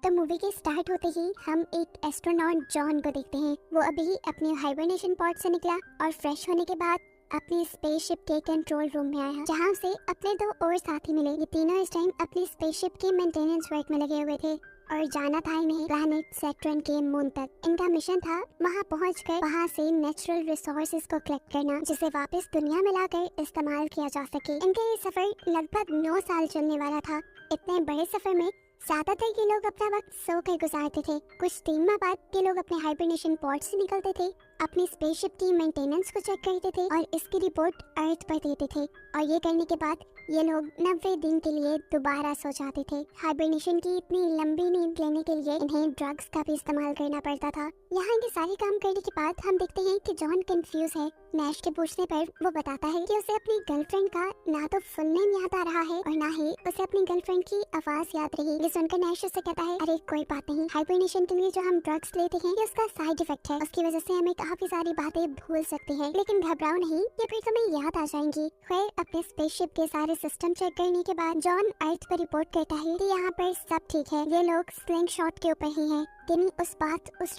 तो मूवी के स्टार्ट होते ही हम एक एस्ट्रोनॉट जॉन को देखते हैं। वो अभी अपने हाइबरनेशन पॉड से निकला और फ्रेश होने के बाद अपनी स्पेसशिप के कंट्रोल रूम में आया, जहां उसे अपने 2 और साथी मिले। ये तीनों इस टाइम अपनी स्पेसशिप के मेंटेनेंस वर्क में लगे हुए थे और जाना था इन्हें प्लैनेट सैटर्न के मून तक। इनका मिशन था वहां पहुंचकर वहां से नेचुरल रिसोर्सेज को कलेक्ट करना, जिसे वापस दुनिया में लाकर इस्तेमाल किया जा सके। इनका ये सफर लगभग 9 साल चलने वाला था। इतने बड़े सफर में ज्यादातर के लोग अपना वक्त सोकर गुजारते थे। कुछ 3 माह बाद के लोग अपने हाइबरनेशन पॉड से निकलते थे, अपनी स्पेसशिप की मेंटेनेंस को चेक करते थे और इसकी रिपोर्ट अर्थ पर देते थे। और ये करने के बाद ये लोग 90 दिन के लिए दोबारा सो जाते थे। हाइबरनेशन की इतनी लंबी नींद लेने के लिए इन्हें ड्रग्स का भी इस्तेमाल करना पड़ता था। यहाँ के सारे काम करने के बाद हम देखते हैं कि जॉन कंफ्यूज है। नैश के पूछने पर वो बताता है कि उसे अपनी गर्लफ्रेंड का ना तो फुल नेम याद आ रहा है और ना ही उसे अपनी गर्लफ्रेंड की आवाज याद रही। ये सुनकर नैश उससे कहता है, अरे कोई बात नहीं, हाइबरनेशन के लिए जो हम ड्रग्स लेते हैं ये उसका साइड इफेक्ट है, उसकी वजह से हमें काफी सारी बातें भूल सकते हैं, लेकिन घबराओ नहीं, ये फिर तुम्हें याद आ जाएंगी। खैर अपने स्पेसशिप के सारे सिस्टम चेक करने के बाद जॉन अर्थ पर रिपोर्ट करता है कि यहाँ पर सब ठीक है। ये लोग स्लिंग शॉट के ऊपर ही हैं, यानी उस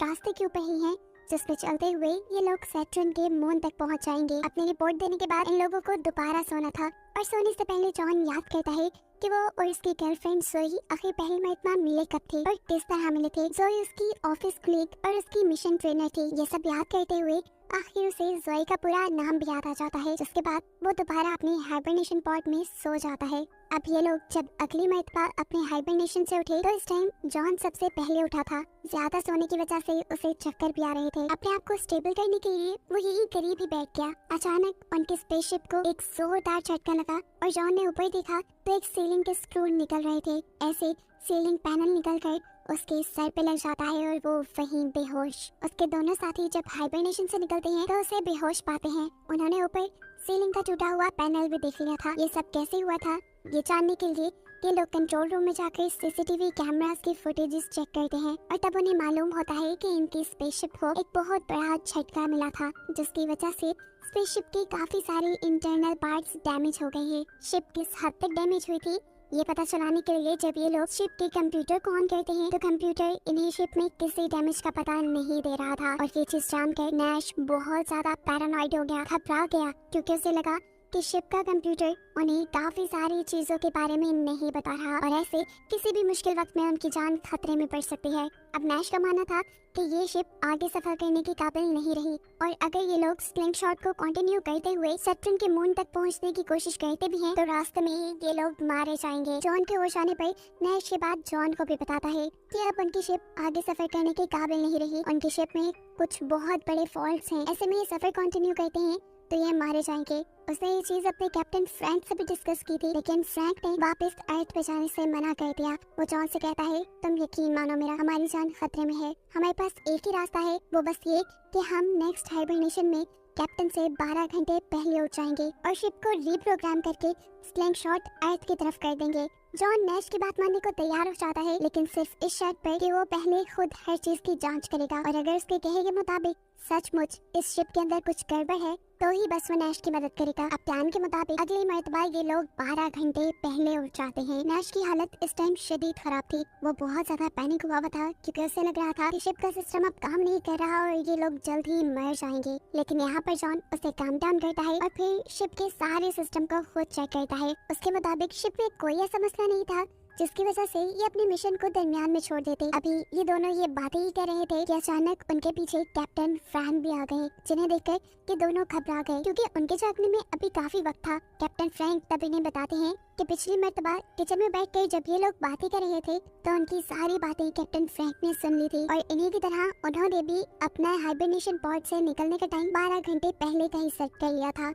रास्ते के ऊपर ही हैं जिसपे चलते हुए ये लोग सैटर्न के मून तक पहुंच जाएंगे। अपनी रिपोर्ट देने के बाद इन लोगों को दोबारा सोना था और सोने से पहले जॉन याद करता है कि वो और उसकी गर्लफ्रेंड जोई आखिर पहली मरतबा मिले कब थे और किस तरह मिले थे। जोई उसकी ऑफिस कलीग और उसकी मिशन ट्रेनर थी। ये सब याद करते हुए आखिर उसे जोई का पूरा नाम भी याद आ जाता है, जिसके बाद वो दोबारा अपने हाइबरनेशन पॉड में सो जाता है। अब ये लोग जब अगली मरतबा अपने हाइबरनेशन से उठे तो इस टाइम जॉन सबसे पहले उठा था। ज्यादा सोने की वजह से उसे चक्कर भी आ रहे थे। अपने आप को स्टेबल करने के लिए वो यही करीब ही बैठ गया। अचानक उनके स्पेसशिप को एक जोरदार झटका लगा और जॉन ने ऊपर देखा तो एक सीलिंग के स्क्रू निकल रहे थे। ऐसे सीलिंग पैनल निकल कर उसके सर पे लग जाता है और वो वहीं बेहोश। उसके दोनों साथी जब हाइबरनेशन से निकलते हैं तो उसे बेहोश पाते हैं। उन्होंने ऊपर सीलिंग का टूटा हुआ पैनल भी देख लिया था। ये सब कैसे हुआ था ये जानने के लिए ये लोग कंट्रोल रूम में जाकर सीसीटीवी कैमरास की फुटेजेस चेक करते हैं और तब उन्हें मालूम होता है कि इनकी स्पेसशिप को एक बहुत बड़ा झटका मिला था, जिसकी वजह से स्पेसशिप की काफी सारी इंटरनल पार्ट्स डैमेज हो गई है। शिप किस हद तक डैमेज हुई थी ये पता चलाने के लिए जब ये लोग शिप के कंप्यूटर को ऑन करते हैं तो कंप्यूटर इन्हें शिप में किसी डैमेज का पता नहीं दे रहा था। और ये चीज जानकर नैश बहुत ज्यादा पैरानॉइड हो गया, घबरा गया, क्योंकि उसे लगा कि शिप का कंप्यूटर उन्हें काफी सारी चीजों के बारे में नहीं बता रहा और ऐसे किसी भी मुश्किल वक्त में उनकी जान खतरे में पड़ सकती है। अब नैश का मानना था कि ये शिप आगे सफर करने के काबिल नहीं रही और अगर ये लोग स्लिंग शॉट को कंटिन्यू करते हुए सैटर्न के मून तक पहुंचने की कोशिश करते भी हैं तो रास्ते में ही ये लोग मारे जाएंगे। जॉन के होश आने पर नैश ये बात जॉन को भी बताता है कि अब उनकी शिप आगे सफर करने के काबिल नहीं रही। उनकी शिप में कुछ बहुत बड़े फॉल्ट्स हैं। ऐसे में ये सफर कंटिन्यू करते हैं तो ये मारे जाएंगे। उसने ये चीज अपने कैप्टन फ्रैंक से भी डिस्कस की थी, लेकिन फ्रैंक ने वापस अर्थ पे जाने से मना कर दिया। वो जॉन से कहता है, तुम यकीन मानो मेरा, हमारी जान खतरे में है। हमारे पास एक ही रास्ता है, वो बस ये कि हम नेक्स्ट हाइबरनेशन में कैप्टन से 12 घंटे पहले उठ जाएंगे और शिप को रीप्रोग्राम करके स्लिंग शॉट अर्थ की तरफ कर देंगे। जॉन नैश की बात मानने को तैयार हो जाता है, लेकिन सिर्फ इस शर्त पर कि वो पहले खुद हर चीज की जांच करेगा और अगर उसके कहे के मुताबिक सचमुच इस शिप के अंदर कुछ गड़बड़ है तो ही बस वो नैश की मदद करेगा। अब प्लान के मुताबिक अगली मरतबा ये लोग 12 घंटे पहले उठ जाते हैं। नैश की हालत इस टाइम शदीद खराब थी। वो बहुत ज्यादा पैनिक हुआ था क्योंकि उसे लग रहा था कि शिप का सिस्टम अब काम नहीं कर रहा और ये लोग जल्द ही मर जाएंगे। लेकिन यहाँ पर जॉन उसे काम डाउन करता है और फिर शिप के सारे सिस्टम को खुद चेक करता है। उसके मुताबिक शिप में कोई ऐसा मसला नहीं था जिसकी वजह से ये अपने मिशन को दरमियान में छोड़ देते। अभी ये दोनों ये बातें ही कर रहे थे कि अचानक उनके पीछे कैप्टन फ्रैंक भी आ गए, जिन्हें देखकर ये दोनों घबरा गए क्योंकि उनके जागने में अभी काफी वक्त था। कैप्टन फ्रैंक तब इन्हें बताते हैं कि पिछली मर्तबा किचन में बैठकर जब ये लोग बातें कर रहे थे तो उनकी सारी बातें कैप्टन फ्रैंक ने सुन ली थी और इन्हीं की तरह उन्होंने भी अपना हाइबरनेशन पॉड से निकलने का टाइम 12 घंटे पहले का ही सेट कर लिया था।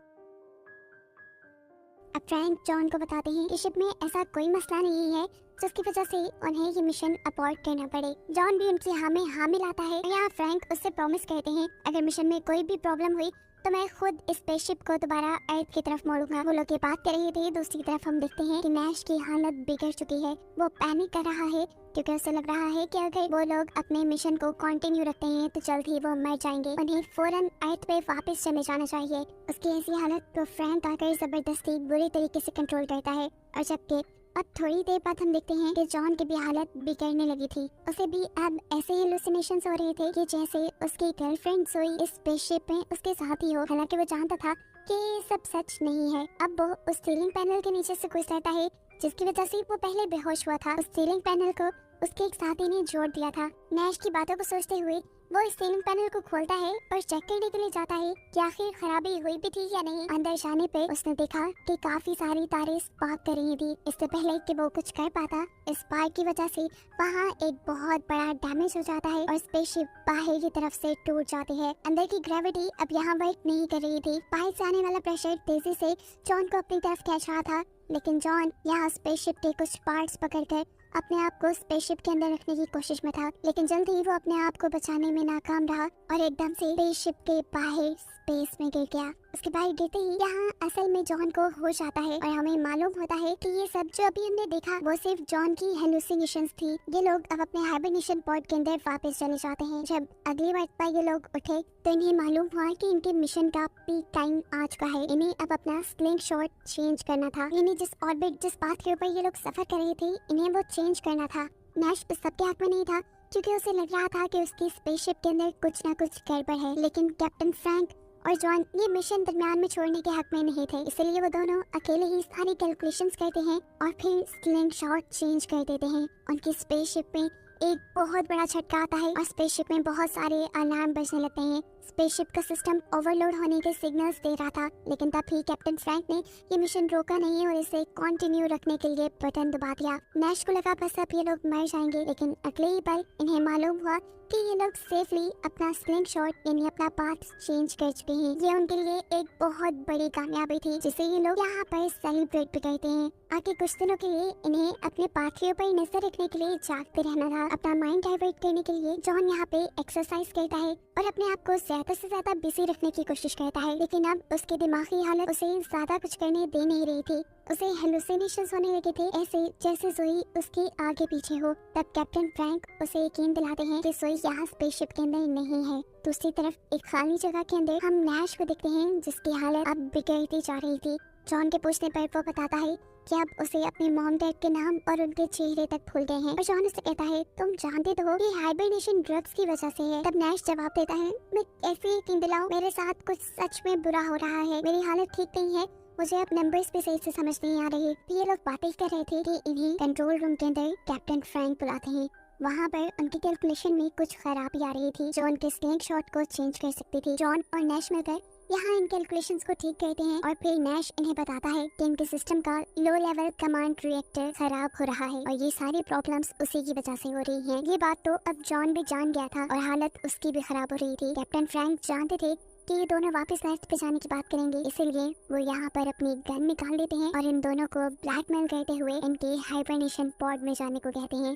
अब फ्रैंक जॉन को बताते हैं कि शिप में ऐसा कोई मसला नहीं है जिसकी वजह से उन्हें ये मिशन अबॉर्ट करना पड़े। जॉन भी उनकी हाँ में हाँ मिलाता है और यहाँ फ्रैंक उससे प्रॉमिस करते हैं अगर मिशन में कोई भी प्रॉब्लम हुई तो मैं खुद इस स्पेसशिप को दोबारा अर्थ की तरफ मोड़ूंगा। वो लोग ये बात कर रहे थे, दूसरी तरफ हम देखते हैं कि नैश की हालत बिगड़ चुकी है। वो पैनिक कर रहा है क्योंकि उसे लग रहा है कि अगर वो लोग अपने मिशन को कंटिन्यू रखते हैं तो जल्द ही वो मर जाएंगे। उन्हें फौरन अर्थ पे वापस चले जाना चाहिए। उसकी ऐसी हालत को फ्रैंक आकर जबरदस्ती बुरी तरीके से कंट्रोल करता है और जबकि अब थोड़ी देर बाद हम देखते हैं कि जॉन की भी हालत बिगड़ने लगी थी। उसे भी अब ऐसे हेलुसिनेशंस हो रहे थे कि जैसे उसकी गर्लफ्रेंड सोई इस स्पेसशिप में उसके साथ ही हो। हालांकि वो जानता था कि ये सब सच नहीं है। अब वो उस सीलिंग पैनल के नीचे से गुजरता है जिसकी वजह से वो पहले बेहोश हुआ था। उस सीलिंग पैनल को उसके एक साथी ने जोड़ दिया था। नैश की बातों को सोचते हुए वो इस सीलिंग पैनल को खोलता है और चेक करने के लिए जाता है कि आखिर खराबी हुई भी थी या नहीं। अंदर जाने पे उसने देखा कि काफी सारी तारें स्पार्क कर रही थी। इससे पहले कि वो कुछ कर पाता, इस स्पार्क की वजह से वहाँ एक बहुत बड़ा डैमेज हो जाता है और स्पेसशिप बाहर की तरफ से टूट जाती है। अंदर की ग्रेविटी अब यहाँ वर्क नहीं कर रही थी। बाहर से आने वाला प्रेशर तेजी से जॉन को अपनी तरफ खींच रहा था, लेकिन जॉन यहाँ स्पेसशिप के कुछ पार्ट्स पकड़कर अपने आप को स्पेसशिप के अंदर रखने की कोशिश में था। लेकिन जल्द ही वो अपने आप को बचाने में नाकाम रहा और एकदम से स्पेसशिप के बाहर स्पेस में गिर गया। उसके बाहर गिरते ही यहाँ असल में जॉन को होश आता है और हमें मालूम होता है कि ये सब जो अभी हमने देखा वो सिर्फ जॉन की हेलुसिनेशंस थी। ये लोग अब अपने हाइबरनेशन पॉड के अंदर वापस चले जाते हैं। जब अगली बार ये लोग उठे तो इन्हें मालूम हुआ कि इनके मिशन का पीक टाइम आ चुका है। इन्हें अब अपना स्लिंग शॉट चेंज करना था। यानी जिस ऑर्बिट जिस पाथ के ऊपर ये लोग सफर कर रहे थे इन्हें वो चेंज करना था। नैश इस सब के हक में नहीं था क्योंकि उसे लग रहा था कि उसकी स्पेसशिप के अंदर कुछ ना कुछ गड़बड़ है। लेकिन कैप्टन फ्रैंक और जॉन ये मिशन दरमियान में छोड़ने के हक में नहीं थे, इसलिए वो दोनों अकेले ही सारी कैलकुलेशंस करते हैं और फिर स्लिंग शॉट चेंज कर देते हैं। उनकी स्पेसशिप में एक बहुत बड़ा झटका आता है और स्पेसशिप में बहुत सारे अलार्म बजने लगते हैं। स्पेसशिप का सिस्टम ओवरलोड होने के सिग्नल्स दे रहा था, लेकिन तब भी कैप्टन फ्रैंक ने ये मिशन रोका नहीं और इसे कंटिन्यू रखने के लिए बटन दबा दिया। नैश को लगा बस अब ये लोग मर जाएंगे, लेकिन अगले ही पल इन्हें मालूम हुआ कि ये लोग सेफली अपना स्लिंग शॉट यानी अपना पाथ चेंज कर चुके हैं। ये उनके लिए एक बहुत बड़ी कामयाबी थी जिसे ये लोग यहाँ पर सेलिब्रेट भी करते हैं। आगे कुछ दिनों के लिए इन्हें अपने पाथ के ऊपर नजर रखने के लिए जागते रहना था। अपना माइंड डाइवर्ट करने के लिए जॉन यहाँ पे एक्सरसाइज करता है और अपने आप को ज्यादा से ज्यादा बिजी रखने की कोशिश करता है, लेकिन अब उसकी दिमागी हालत उसे ज्यादा कुछ करने दे नहीं रही थी। उसे हेलुसिनेशंस होने लगे थे, ऐसे जैसे सोई उसके आगे पीछे हो। तब कैप्टन फ्रैंक उसे यकीन दिलाते हैं कि सोई यहाँ स्पेसशिप के अंदर नहीं है। दूसरी तरफ एक खाली जगह के अंदर हम नैश को देखते हैं जिसकी हालत अब बिगड़ती जा रही थी। जॉन के पूछने पर वो बताता है कि अब उसे अपने मॉम डैड के नाम और उनके चेहरे तक भूल गए हैं और जॉन उसे कहता है तुम जानते तो हो कि हाइबरनेशन ड्रग्स की वजह से है। तब नैश जवाब देता है मैं कैसे यकीन दिलाऊं, मेरे साथ कुछ सच में बुरा हो रहा है, मेरी हालत ठीक नहीं है, मुझे अब नंबर्स भी सही से समझ नहीं आ रही। ये लोग बातें कर रहे थे कि इन्हें कंट्रोल रूम के अंदर कैप्टन फ्रैंक बुलाते हैं। वहाँ पर उनकी कैलकुलेशन में कुछ खराबी आ रही थी जो उनके स्लिंग शॉट को चेंज कर सकती थी। जॉन और नैश मिलकर यहाँ इन कैलकुलेशंस को ठीक करते हैं और फिर नैश इन्हें बताता है कि इनके सिस्टम का लो लेवल कमांड रिएक्टर खराब हो रहा है और ये सारी प्रॉब्लम्स उसी की वजह से हो रही हैं। ये बात तो अब जॉन भी जान गया था और हालत उसकी भी खराब हो रही थी। कैप्टन फ्रैंक जानते थे कि ये दोनों वापस अर्थ पे जाने की बात करेंगे, इसीलिए वो यहाँ पर अपनी गन निकाल देते हैं और इन दोनों को ब्लैकमेल करते हुए इनके हाइबरनेशन पॉड में जाने को कहते हैं।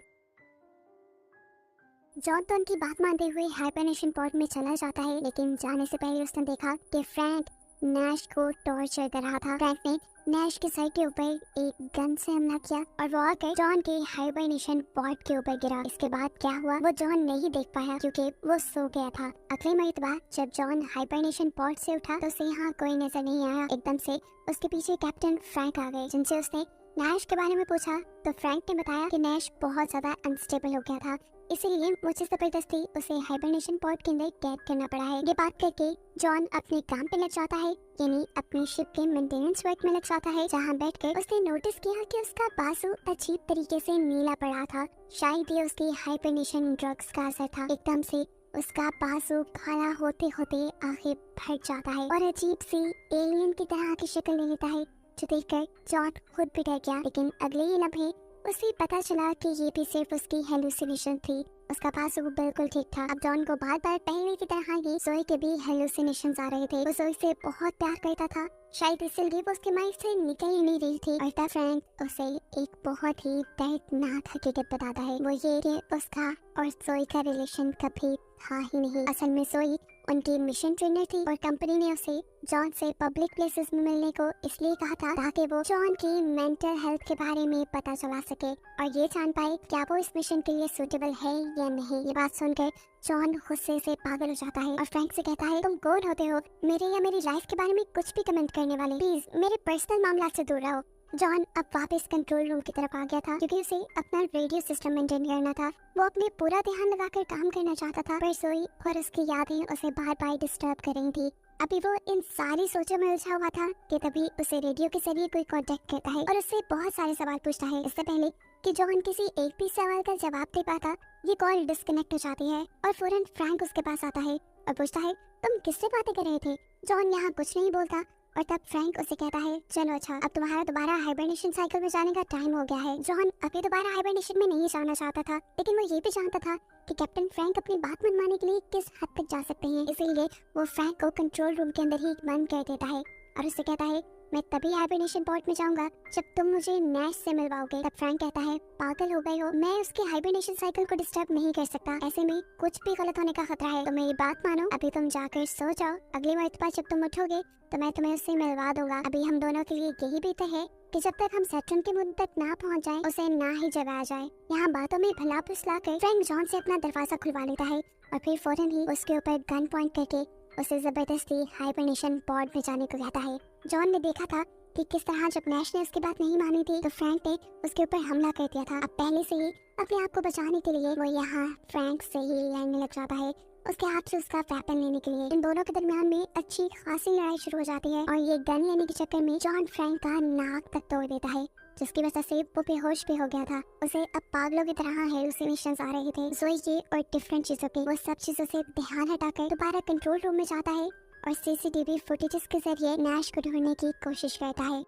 जॉन तो उनकी बात मानते हुए हाइबरनेशन पॉड में चला जाता है, लेकिन जाने से पहले उसने देखा कि फ्रैंक नैश को टॉर्चर कर रहा था। फ्रैंक ने नैश के सर के ऊपर एक गन से हमला किया और वो आकर जॉन के हाइबरनेशन पॉड के ऊपर गिरा। इसके बाद क्या हुआ वो जॉन नहीं देख पाया क्योंकि वो सो गया था। अगले मर्तबा जब जॉन हाइबरनेशन पॉड से उठा तो उसे यहाँ कोई नजर नहीं आया। एकदम से उसके पीछे कैप्टन फ्रैंक आ गए, जिनसे उसने नैश के बारे में पूछा तो फ्रैंक ने बताया कि नैश बहुत ज्यादा अनस्टेबल हो गया था, इसीलिए मुझे जबरदस्ती उसे हाइबरनेशन पॉड के अंदर कैद करना पड़ा है। ये बात करके जॉन अपने काम पे लग जाता है, यानी अपनी शिप के मेंटेनेंस वर्क में लग जाता है, जहाँ बैठकर उसने नोटिस किया कि उसका बाजू अजीब तरीके से नीला पड़ा था। शायद ये उसकी हाइबरनेशन ड्रग्स का असर था। एकदम से उसका बाजू काला होते होते आगे फट जाता है और अजीब सी एलियन की तरह की शक्ल ले लेता है, जो देखकर जॉन खुद भी डर गया। लेकिन अगले ही लम्हे उसे पता चला कि ये भी सिर्फ उसकी हेलुसिनेशन थी। उसका बाजू बिल्कुल ठीक था। अब जॉन को बार बार पहले की तरह ही जोई के भी हेलुसिनेशंस आ रहे थे। वो जोई से बहुत प्यार करता था, शायद इसलिए वो उसके माइंड से निकल ही नहीं रही थी। और तब फ्रैंक उसे एक बहुत ही दर्दनाक हकीकत बताता है, वो ये कि उसका और जोई का रिलेशन कभी था ही नहीं। असल में जोई उनकी मिशन ट्रेनर थी और कंपनी ने उसे जॉन से पब्लिक प्लेसेस में मिलने को इसलिए कहा था ताकि वो जॉन की मेंटल हेल्थ के बारे में पता चला सके और ये जान पाए क्या वो इस मिशन के लिए सूटेबल है या नहीं। ये बात सुनकर जॉन गुस्से से पागल हो जाता है और फ्रैंक से कहता है तुम कौन होते हो मेरे या मेरी लाइफ के बारे में कुछ भी कमेंट करने वाले, प्लीज मेरे पर्सनल मामला से दूर रहो। जॉन अब वापस कंट्रोल रूम की तरफ आ गया था क्योंकि उसे अपना रेडियो सिस्टम मेंटेन करना था। वो अपने पूरा ध्यान लगाकर काम करना चाहता था, पर जोई और उसकी यादें उसे बार बार डिस्टर्ब कर रही थी। अभी वो इन सारी सोचों में उलझा हुआ था कि तभी उसे रेडियो के जरिए कोई कांटेक्ट करता है और उससे बहुत सारे सवाल पूछता है। इससे पहले कि जॉन किसी एक भी सवाल का जवाब दे पाता, ये कॉल डिस्कनेक्ट हो जाती है और फौरन फ्रैंक उसके पास आता है और पूछता है, तुम किससे बातें कर रहे थे? जॉन यहाँ कुछ नहीं बोलता और तब फ्रैंक उसे कहता है, चलो अच्छा, अब तुम्हारा दोबारा हाइबरनेशन साइकिल में जाने का टाइम हो गया है। जॉन अभी दोबारा हाइबरनेशन में नहीं जाना चाहता था, लेकिन वो ये भी जानता था कि कैप्टन फ्रैंक अपनी बात मनवाने के लिए किस हद तक जा सकते हैं। इसीलिए वो फ्रैंक को कंट्रोल रूम के अंदर ही बंद कर देता है और उससे कहता है, मैं तभी हाइबरनेशन पॉड में जाऊंगा जब तुम मुझे नैश से मिलवाओगे। तब फ्रैंक कहता है, पागल हो गए हो, मैं उसके हाइबरनेशन साइकिल को डिस्टर्ब नहीं कर सकता, ऐसे में कुछ भी गलत होने का खतरा है। तो मेरी बात मानो, अभी तुम जाकर सो जाओ, अगली मर्तबा जब तुम उठोगे तो मैं तुम्हें उससे मिलवा दूंगा। अभी हम दोनों के लिए यही बेहतर है कि जब तक हम सैटर्न के मुंह तक ना पहुंच जाएं, उसे ना ही जगाया जाए। यहाँ बातों में भला फुसला कर फ्रैंक जॉन से अपना दरवाजा खुलवा लेता है और फिर फौरन ही उसके ऊपर गन पॉइंट करके उसे जबरदस्ती हाइबरनेशन पॉड में जाने को कहता है। जॉन ने देखा था कि किस तरह जब नैश ने उसकी बात नहीं मानी थी तो फ्रैंक ने उसके ऊपर हमला कर दिया था। अब पहले से ही अपने आप को बचाने के लिए वो यहाँ फ्रैंक से ही लड़ने लग जाता है, उसके हाथ से उसका वेपन लेने के लिए। इन दोनों के दरमियान में अच्छी खासी लड़ाई शुरू हो जाती है और ये गन लेने के चक्कर में जॉन फ्रैंक का नाक तक तोड़ देता है, जिसकी वजह से वो बेहोश भी हो गया था। उसे अब पागलों की तरह हेलुसिनेशंस आ रहे थे, जोई के और डिफरेंट चीजों के। वो सब चीजों से ध्यान हटाकर दोबारा कंट्रोल रूम में जाता है और सीसीटीवी फुटेजेस के जरिए नैश को ढूंढने की कोशिश करता है।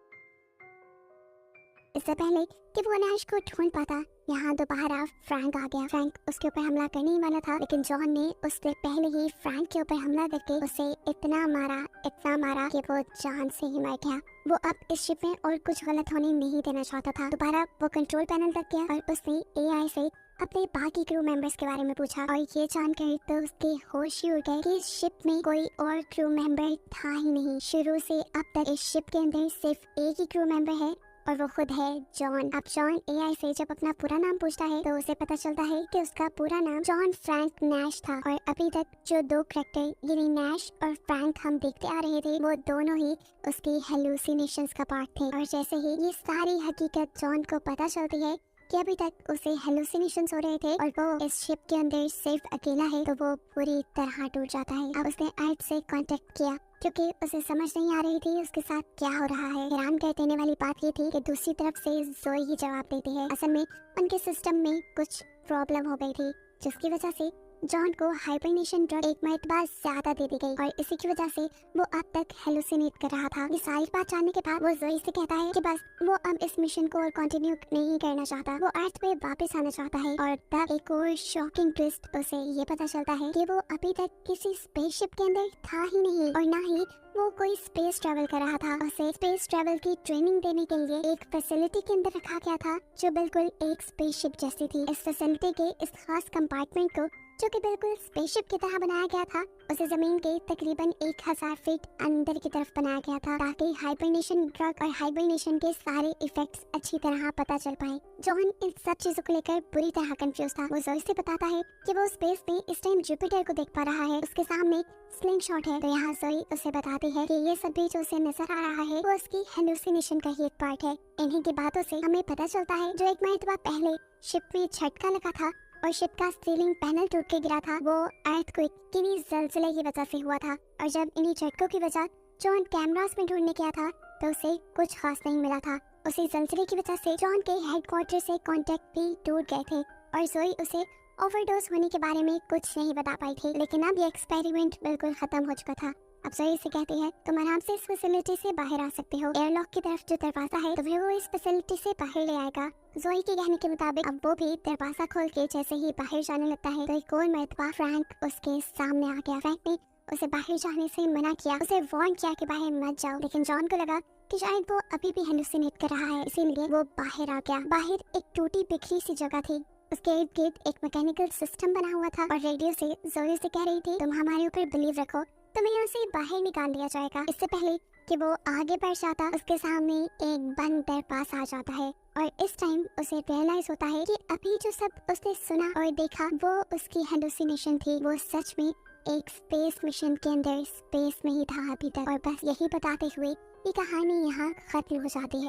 इससे पहले कि वो नैश को ढूंढ पाता, यहाँ दोबारा फ्रैंक आ गया। फ्रैंक उसके ऊपर हमला करने ही वाला था, लेकिन जॉन ने उससे पहले ही फ्रैंक के ऊपर हमला करके उसे इतना मारा कि वो जान से ही मर गया। वो अब इस शिप में और कुछ गलत होने नहीं देना चाहता था। दोबारा वो कंट्रोल पैनल तक गया और उसने एआई से अपने बाकी क्रू मेंबर्स के बारे में पूछा और ये जानकर तो उसके होश ही उड़ गए कि इस शिप में कोई और क्रू मेंबर था ही नहीं। शुरू से अब तक इस शिप के अंदर सिर्फ एक ही क्रू मेंबर है और वो खुद है जॉन। अब जॉन एआई से जब अपना पूरा नाम पूछता है तो उसे पता चलता है कि उसका पूरा नाम जॉन फ्रैंक नैश था और अभी तक जो दो कैरेक्टर यानी नैश और फ्रैंक हम देखते आ रहे थे, वो दोनों ही उसकी हेलुसिनेशंस का पार्ट थे। और जैसे ही ये सारी हकीकत जॉन को पता चलती है कि अभी तक उसे हेलुसिनेशंस हो रहे थे और वो इस शिप के अंदर सिर्फ अकेला है, तो वो पूरी तरह टूट जाता है। अब उसने अर्थ से कांटेक्ट किया क्योंकि उसे समझ नहीं आ रही थी उसके साथ क्या हो रहा है। हैरान कर देने वाली बात ये थी कि दूसरी तरफ से जोई ही जवाब देती है। असल में उनके सिस्टम में कुछ प्रॉब्लम हो गई थी, जिसकी वजह से जॉन को हाइबरनेशन ड्रग एक मर्तबा ज्यादा दे दी गई और इसी की वजह से वो अब तक हेलुसिनेट कर रहा था। ये सारी बात जानने के बाद वो जोई से कहता है कि बस वो अब इस मिशन को और कंटिन्यू नहीं करना चाहता, वो अर्थ पे वापस आना चाहता है। और तब एक और शॉकिंग ट्विस्ट उसे ये पता चलता है कि वो अभी तक किसी स्पेसशिप के अंदर था ही नहीं और ना ही वो कोई स्पेस ट्रैवल कर रहा था। उसे स्पेस ट्रैवल की ट्रेनिंग देने के लिए एक फैसिलिटी के अंदर रखा गया था जो बिल्कुल एक स्पेसशिप जैसी थी। इस फैसिलिटी के इस खास कंपार्टमेंट को, जो कि बिल्कुल स्पेसशिप की तरह बनाया गया था, उसे जमीन के तकरीबन 1000 फीट अंदर की तरफ बनाया गया था ताकि हाइबरनेशन ड्रग और हाइबरनेशन के सारे इफेक्ट्स अच्छी तरह पता चल पाए। जॉन इन सब चीजों को लेकर बुरी तरह कंफ्यूज था। वो जोई से बताता है कि वो स्पेस में इस टाइम जुपिटर को देख पा रहा है, उसके सामने स्लिंग शॉट है। तो यहाँ जोई उसे बताती है कि ये सब भी जो उसे नजर आ रहा है वो उसकी हेलुसिनेशन का ही एक पार्ट है। इन्हीं की बातों से हमें पता चलता है जो एक मरतबा पहले शिप में झटका लगा था और शिप का सीलिंग पैनल टूट के गिरा था, वो अर्थक्वेक किन्हीं ज़लज़ले की वजह से हुआ था। और जब इन्हीं झटकों की वजह जॉन कैमरास में ढूंढने गया था तो उसे कुछ खास नहीं मिला था। उसी ज़लज़ले की वजह से जॉन के हेडक्वार्टर से कांटेक्ट भी टूट गए थे और जोई उसे ओवरडोज होने के बारे में कुछ नहीं बता पाई थी। लेकिन अब ये एक्सपेरिमेंट बिल्कुल खत्म हो चुका था। अब जोई से कहती है, तुम आराम से इस फैसिलिटी से बाहर आ सकते हो। एयरलॉक की तरफ जो दरवाजा है तो फिर वो इस फैसिलिटी से बाहर ले आएगा। जोई के कहने के मुताबिक अब वो भी दरवाजा खोल के जैसे ही बाहर जाने लगता है तो एक और मर्तबा फ्रैंक उसके सामने आ गया। फ्रैंक ने उसे बाहर जाने से मना किया, उसे वार्न किया कि बाहर मत जाओ, लेकिन जॉन को लगा कि शायद वो अभी भी हेलुसिनेट कर रहा है, इसीलिए वो बाहर आ गया। बाहर एक टूटी बिखरी सी जगह थी, उसके इर्द गिर्द एक मैकेनिकल सिस्टम बना हुआ था और रेडियो से जोई से कह रही थी, तुम हमारे ऊपर बिलीव रखो, तुम्हें यहाँ से बाहर निकाल दिया जाएगा। इससे पहले कि वो आगे बढ़ जाता, उसके सामने एक बंद दरवाजा आ जाता है और इस टाइम उसे रियलाइज होता है कि अभी जो सब उसने सुना और देखा वो उसकी हेलुसिनेशन थी। वो सच में एक स्पेस मिशन के अंदर स्पेस में ही था अभी तक। और बस यही बताते हुए ये कहानी यहाँ खत्म हो जाती है।